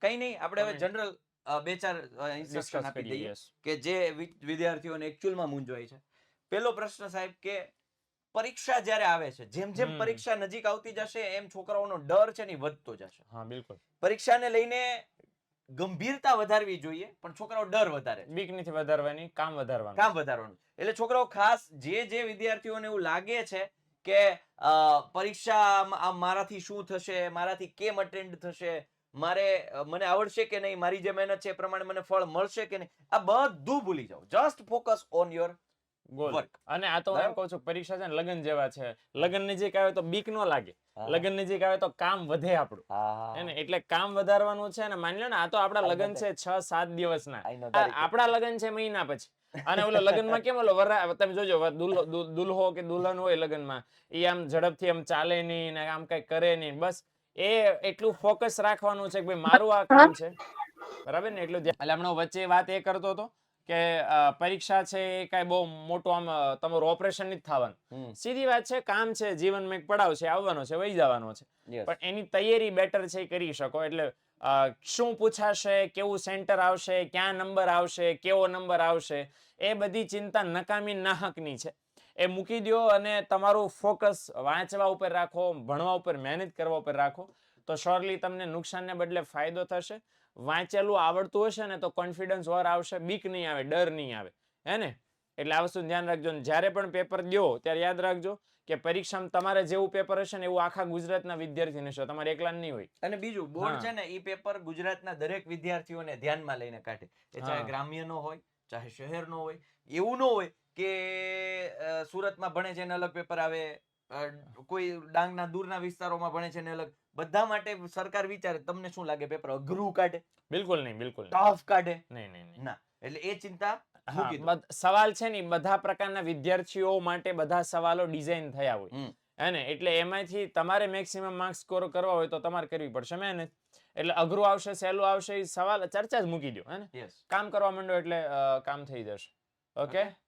કઈ નહીં, આપણે હવે જનરલ બે ચાર ઇન્સ્ટ્રક્શન આપી દઈએ કે જે વિદ્યાર્થીઓને એકચ્યુઅલમાં મૂંઝવાય છે. પહેલો પ્રશ્ન સાહેબ કે પરીક્ષા જ્યારે આવે છે, જેમ જેમ પરીક્ષા નજીક આવતી જશે એમ છોકરાઓનો ડર છે ને વધતો જશે. હા બિલકુલ. પરીક્ષાને લઈને ગંભીરતા વધારવી જોઈએ, પણ છોકરાઓ ડર વધારે, બીક નથી વધારવાની, કામ વધારવાનું. એટલે છોકરાઓ ખાસ જે વિદ્યાર્થીઓને એવું લાગે છે કે પરીક્ષા મારાથી શું થશે, મારાથી કેમ અટેન્ડ થશે, મને આવડશે કે નહીં, મારી જે મહેનત છે એ પ્રમાણે મને ફળ મળશે કે નહીં, આ બધું ભૂલી જાઓ. Just focus on your work. અને આ તો હું કહું છું, પરીક્ષા છે ને લગન જેવા છે. લગન નજીક આવે તો બીક ન લાગે, લગન નજીક આવે તો કામ વધે આપણું. એટલે કામ વધારવાનું છે ને. માની લો ને, આ તો આપડા લગન છે 6-7 દિવસના, આપડા લગન છે મહિના પછી. અને ઓલો લગનમાં કેમ ઓલો તમે જોજો, દુલ્હો કે દુલ્હન હોય લગનમાં, એ આમ ઝડપથી આમ ચાલે નહીં ને આમ કઈ કરે નહીં. બસ એ એટલું ફોકસ રાખવાનું છે કે ભાઈ મારું આ કામ છે, બરાબર ને. એટલું એટલે હમણાં વચ્ચે વાત એ કરતો હતો કે પરીક્ષા છે એ કઈ બહુ મોટું આમ તમારું ઓપરેશન નથી થવાનું. સીધી વાત છે, કામ છે, જીવનમાં એક પડાવ છે, આવવાનો છે, વહી જવાનો છે. પણ એની તૈયારી બેટર છે એ કરી શકો. એટલે શું પૂછાશે, કેવું સેન્ટર આવશે, ક્યાં નંબર આવશે, કેવો નંબર આવશે, એ બધી ચિંતા નકામી નાહકની છે. એ મૂકી દો અને તમારું ફોકસ વાંચવા ઉપર રાખો, ભણવા ઉપર, મહેનત કરવા ઉપર રાખો, તો શ્યોરલી તમને નુકસાનને બદલે ફાયદો થશે. વાંચેલું આવડતું હશે ને તો કોન્ફિડન્સ ઓર આવશે, બીક નહીં આવે, ડર નહીં આવે, હે ને. એટલે આ વસ્તુ ધ્યાન રાખજો. જ્યારે પણ પેપર દો ત્યારે યાદ રાખજો કે પરીક્ષામાં તમારે જેવું પેપર હશે ને એવું આખા ગુજરાતના વિદ્યાર્થીને હશે, તમારે એકલા નહીં હોય. અને બીજું, બોર્ડ છે ને એ પેપર ગુજરાતના દરેક વિદ્યાર્થીઓને ધ્યાનમાં લઈને કાઢે. એ ચાહે ગ્રામ્યનો હોય, ચાહે શહેરનો હોય. એવું ન હોય કે સુરતમાં ભણે છે એને અલગ પેપર આવે, કોઈ ડાંગના દૂરના વિસ્તારોમાં ભણે છે ને અલગ. બધા માટે સરકાર વિચારે તમને શું લાગે પેપર અઘરું કાઢે? બિલકુલ નહીં, બિલકુલ ટફ કાઢે? નહીં. ના. એટલે એ ચિંતા સવાલ છે ને બધા પ્રકારના વિદ્યાર્થીઓ માટે બધા સવાલો ડિઝાઇન થયા હોય, હે ને. એટલે એમાંથી તમારે મેક્સિમમ માર્ક્સ સ્કોર કરવા હોય તો તમારે કરવી પડશે મહેનત. એટલે અઘરું આવશે, સહેલું આવશે, એ સવાલ ચર્ચા જ મૂકી દો, હે ને. કામ કરવા માંડો એટલે કામ થઈ જશે. ઓકે,